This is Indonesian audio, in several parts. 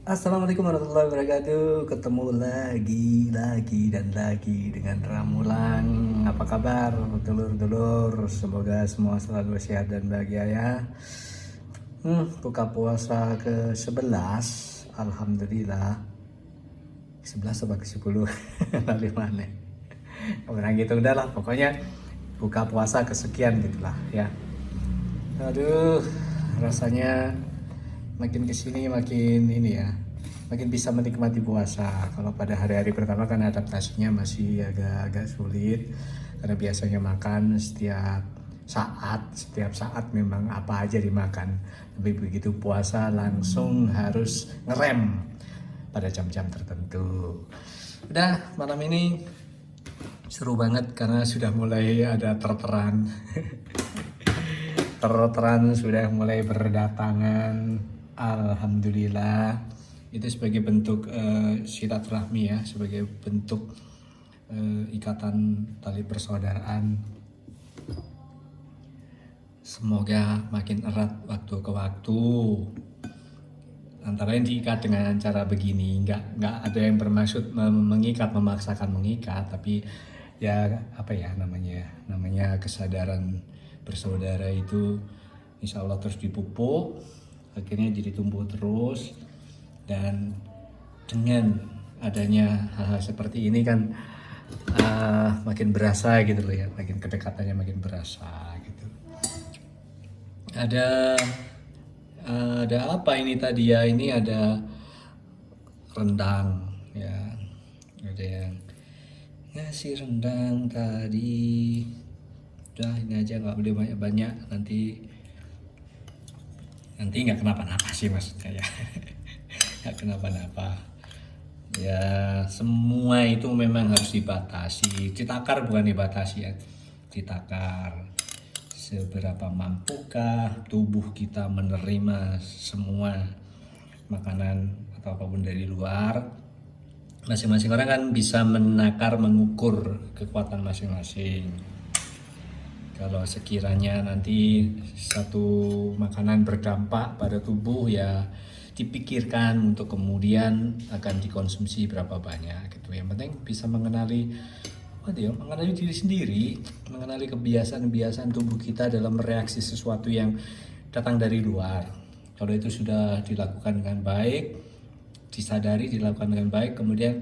Assalamualaikum warahmatullahi wabarakatuh. Ketemu lagi dengan Ramulang. Apa kabar, dulur-dulur? Semoga semua selalu sehat dan bahagia ya. Buka puasa ke-11, alhamdulillah. 11 apa ke-10? Lalu mana? Orang gitu udah lah, pokoknya buka puasa kesekian gitulah ya. Aduh, rasanya makin kesini makin ini ya, makin bisa menikmati puasa. Kalau pada hari-hari pertama kan adaptasinya masih agak-agak sulit karena biasanya makan setiap saat memang apa aja dimakan. Tapi begitu puasa langsung harus ngerem pada jam-jam tertentu. Udah, malam ini seru banget karena sudah mulai ada terteran. Terteran sudah mulai berdatangan. Alhamdulillah, itu sebagai bentuk silaturahmi ya, sebagai bentuk ikatan tali persaudaraan. Semoga makin erat waktu ke waktu. Antara yang diikat dengan cara begini, nggak ada yang bermaksud mengikat, memaksakan mengikat, tapi ya apa ya namanya kesadaran bersaudara itu insya Allah terus dipupuk, akhirnya jadi tumbuh terus. Dan dengan adanya hal-hal seperti ini kan makin berasa gitu loh ya, makin kedekatannya makin berasa gitu. Ada apa ini tadi ya, ini ada rendang ya, ada yang ngasih rendang tadi. Udah ini aja, nggak boleh banyak-banyak, nanti nggak kenapa-napa sih maksudnya ya. Nggak kenapa-napa ya, semua itu memang harus dibatasi, ditakar bukan dibatasi ya, ditakar. Seberapa mampukah tubuh kita menerima semua makanan atau apapun dari luar. Masing-masing orang kan bisa menakar, mengukur kekuatan masing-masing. Kalau sekiranya nanti satu makanan berdampak pada tubuh ya dipikirkan untuk kemudian akan dikonsumsi berapa banyak gitu. Yang penting bisa mengenali diri sendiri, mengenali kebiasaan-kebiasaan tubuh kita dalam mereaksi sesuatu yang datang dari luar. Kalau itu sudah dilakukan dengan baik, disadari, dilakukan dengan baik, kemudian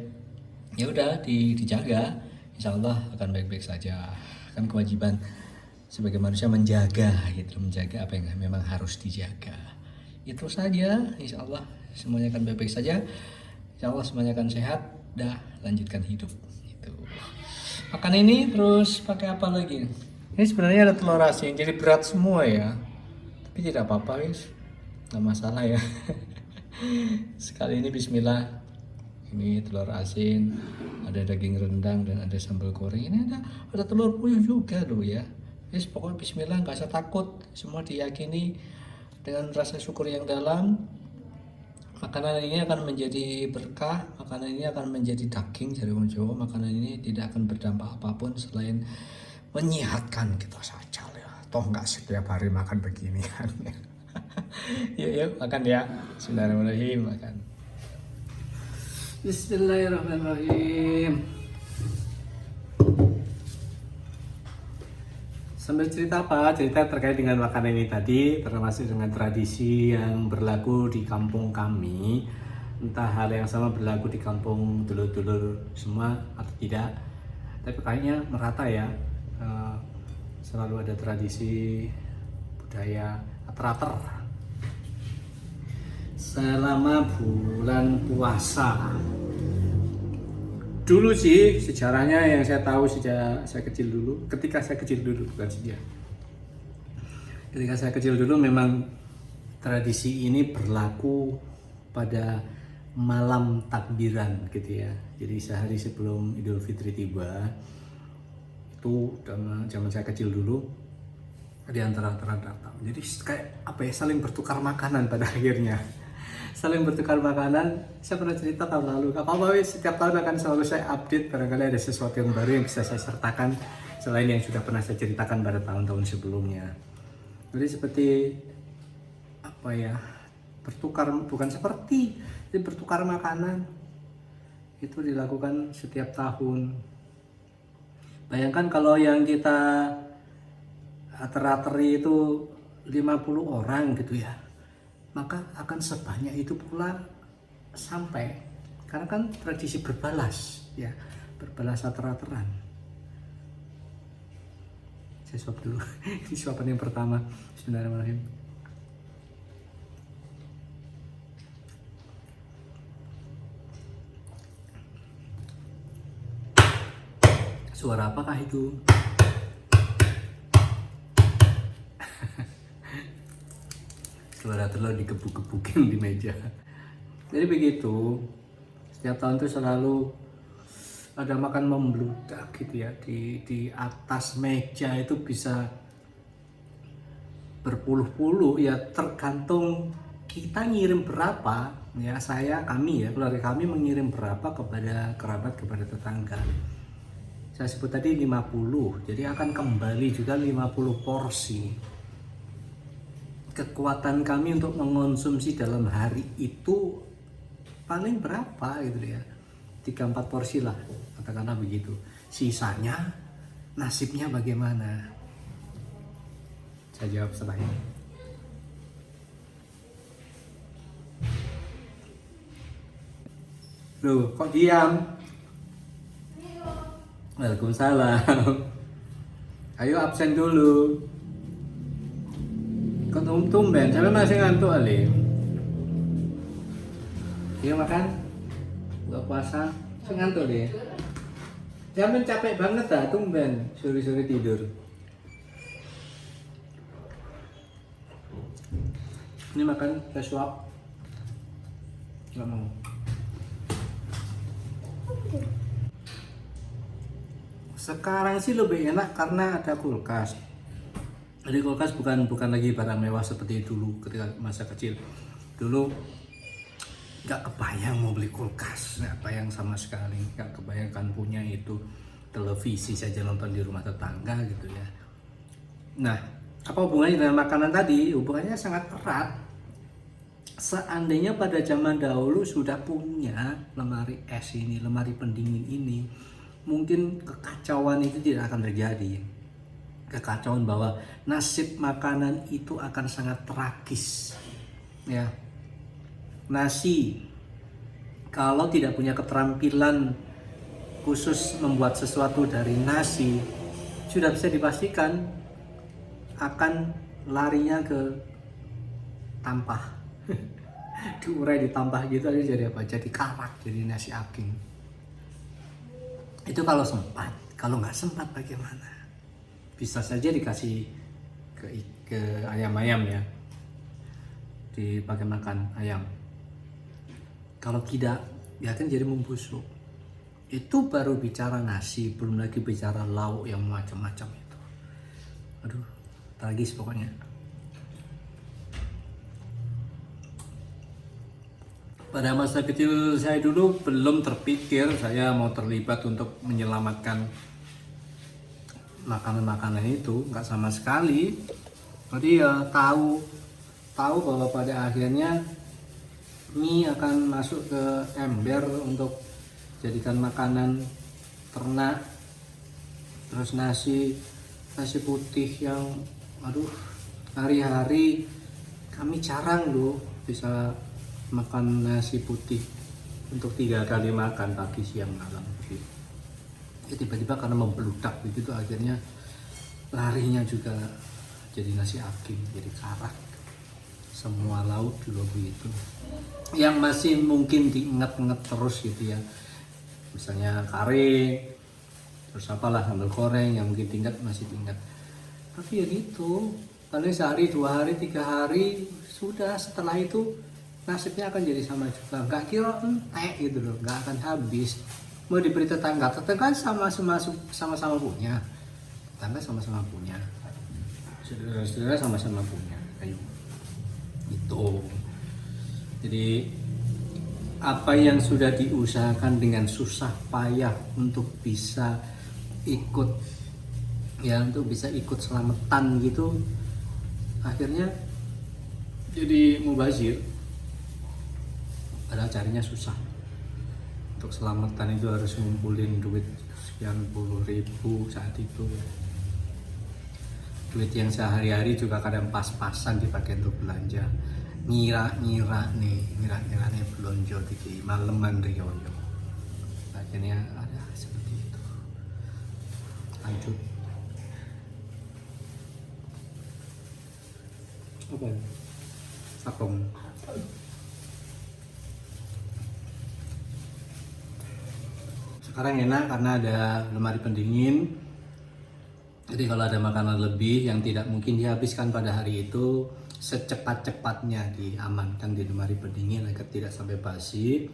ya udah dijaga, insya Allah akan baik-baik saja. Kan kewajiban sebagai manusia menjaga apa yang memang harus dijaga. Itu saja, insya Allah semuanya akan baik-baik saja, insya Allah semuanya akan sehat. Dah, lanjutkan hidup itu. Makan ini terus pakai apa lagi? Ini sebenarnya ada telur asin, jadi berat semua ya, tapi tidak apa-apa guys, nggak masalah ya. Sekali ini bismillah. Ini telur asin, ada daging rendang dan ada sambal goreng. Ini ada telur puyuh juga loh ya. Yes, pokoknya bismillah, nggak usah takut. Semua diyakini dengan rasa syukur yang dalam. Makanan ini akan menjadi berkah, makanan ini akan menjadi daging dari orang Jawa. Makanan ini tidak akan berdampak apapun selain menyehatkan kita saja ya. Toh nggak setiap hari makan begini kan. Yuk makan ya. Bismillahirrahmanirrahim, makan. Bismillahirrahmanirrahim. Sambil cerita apa? Cerita terkait dengan makanan ini tadi, termasuk dengan tradisi yang berlaku di kampung kami. Entah hal yang sama berlaku di kampung dulur-dulur semua atau tidak, tapi kayaknya merata ya. Selalu ada tradisi budaya ater-ater selama bulan puasa. Dulu sih sejarahnya yang saya tahu sejak saya kecil dulu, ketika saya kecil dulu memang tradisi ini berlaku pada malam takbiran gitu ya. Jadi sehari sebelum Idul Fitri tiba, itu zaman saya kecil dulu, di antara datang. Jadi kayak apa ya, saling bertukar makanan pada akhirnya. Saling bertukar makanan. Saya pernah cerita tahun lalu, apa-apa setiap tahun akan selalu saya update, barangkali ada sesuatu yang baru yang bisa saya sertakan selain yang sudah pernah saya ceritakan pada tahun-tahun sebelumnya. Jadi seperti apa ya, bertukar, bukan seperti, jadi bertukar makanan. Itu dilakukan setiap tahun. Bayangkan kalau yang kita terakhir itu 50 orang gitu ya, maka akan sebanyak itu pula sampai, karena kan tradisi berbalas ya, berbalas ater-ateran. Saya suap dulu. Ini suapan yang pertama. Bismillahirrahmanirrahim. Suara apakah itu? Suara telur digebuk-gebukin di meja. Jadi begitu. Setiap tahun itu selalu ada makan membludak gitu ya, di atas meja itu bisa berpuluh-puluh ya, tergantung kita ngirim berapa ya. Kami ya, keluarga kami mengirim berapa kepada kerabat, kepada tetangga. Saya sebut tadi 50, jadi akan kembali juga 50 porsi. Kekuatan kami untuk mengonsumsi dalam hari itu paling berapa gitu ya, 3-4 porsi lah, katakanlah begitu. Sisanya nasibnya bagaimana? Saya jawab setelah ini. Loh, kok diam? Waalaikumsalam. Ayo absen dulu. Kok tumben? Sampai masih ngantuk Ali. Iya makan? Buka puasa? Saya ngantuk deh. Jangan capek banget dah, tumben sore-sore tidur. Ini makan saya suap. Gak mau. Sekarang sih lebih enak karena ada kulkas. Jadi kulkas bukan lagi barang mewah seperti dulu ketika masa kecil. Dulu nggak kebayang mau beli kulkas, nggak kebayang sama sekali, nggak kebayangkan punya itu. Televisi saja nonton di rumah tetangga gitu ya. Nah, apa hubungannya dengan makanan tadi? Hubungannya sangat erat. Seandainya pada zaman dahulu sudah punya lemari es ini, lemari pendingin ini, mungkin kekacauan itu tidak akan terjadi. Kekacauan bahwa nasib makanan itu akan sangat tragis. Ya. Nasi kalau tidak punya keterampilan khusus membuat sesuatu dari nasi, sudah bisa dipastikan akan larinya ke tampah. Diurai di tampah gitu aja, jadi apa? Jadi karak, jadi nasi aking. Itu kalau sempat. Kalau nggak sempat bagaimana? Bisa saja dikasih ke ayam-ayam ya, dipakai makan ayam. Kalau tidak, ya kan jadi membusuk. Itu baru bicara nasi, belum lagi bicara lauk yang macam-macam itu. Aduh, tragis pokoknya. Pada masa kecil saya dulu belum terpikir saya mau terlibat untuk menyelamatkan makanan-makanan itu, nggak sama sekali. Jadi ya tahu bahwa pada akhirnya mie akan masuk ke ember untuk jadikan makanan ternak. Terus nasi putih yang hari-hari kami jarang loh bisa makan nasi putih untuk 3 kali makan, pagi, siang, malam gitu. Ya, tiba-tiba karena membeludak begitu akhirnya larinya juga jadi nasi aking, jadi karak. Semua lauk juga begitu. Yang masih mungkin diingat-ingat terus gitu ya, misalnya kare, terus apalah sambal goreng yang mungkin masih diingat. Tapi ya gitu, paling sehari, 2 hari, 3 hari sudah, setelah itu nasibnya akan jadi sama juga. Nggak kira entek gitu loh, nggak akan habis. Mau diberi tetangga sama-sama punya, tetangga sama-sama punya, saudara-saudara sama-sama punya. Ayo, itu. Jadi apa yang sudah diusahakan dengan susah payah untuk bisa ikut selamatan gitu, akhirnya jadi mubazir. padahal carinya susah. Untuk selamatan itu harus ngumpulin duit sekian puluh ribu saat itu. Duit yang sehari-hari juga kadang pas-pasan dipakai untuk belanja. Ngira-ngira nih belonjo di maleman riyoyo. Akhirnya ada seperti itu. Lanjut. Apa ya? Sakong. Sekarang enak karena ada lemari pendingin. Jadi kalau ada makanan lebih yang tidak mungkin dihabiskan pada hari itu, secepat-cepatnya diamankan di lemari pendingin agar tidak sampai basi.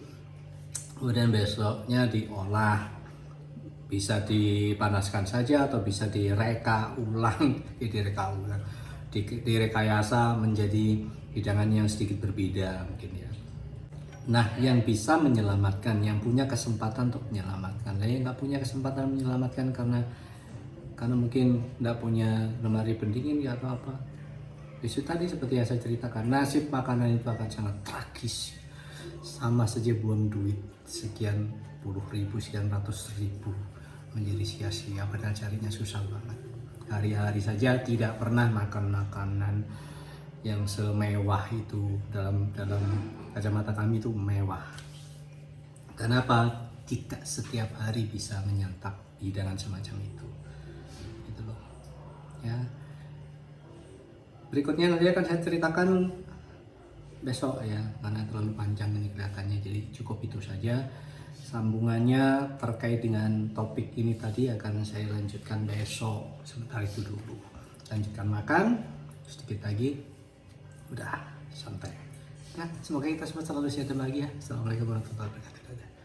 Kemudian besoknya diolah, bisa dipanaskan saja atau bisa direka ulang, direkayasa menjadi hidangan yang sedikit berbeda mungkin ya. Nah, yang bisa menyelamatkan, yang punya kesempatan untuk menyelamatkan, nah yang nggak punya kesempatan menyelamatkan karena mungkin nggak punya lemari pendingin ya atau apa. Itu tadi seperti yang saya ceritakan, nasib makanan itu akan sangat tragis. Sama saja buang duit sekian puluh ribu, sekian ratus ribu menjadi sia-sia padahal carinya susah banget. Hari-hari saja tidak pernah makan makanan yang semewah itu. Dalam kacamata kami itu mewah. Kenapa? Tidak setiap hari bisa menyantap hidangan semacam itu. Gitu loh. Ya. Berikutnya nanti akan saya ceritakan besok ya, karena terlalu panjang ini kelihatannya, jadi cukup itu saja. Sambungannya terkait dengan topik ini tadi akan saya lanjutkan besok. Sebentar itu dulu. Lanjutkan makan, sedikit lagi, udah santai. Ya, semoga kita semua selalu sehat dan bahagia. Assalamualaikum warahmatullahi wabarakatuh.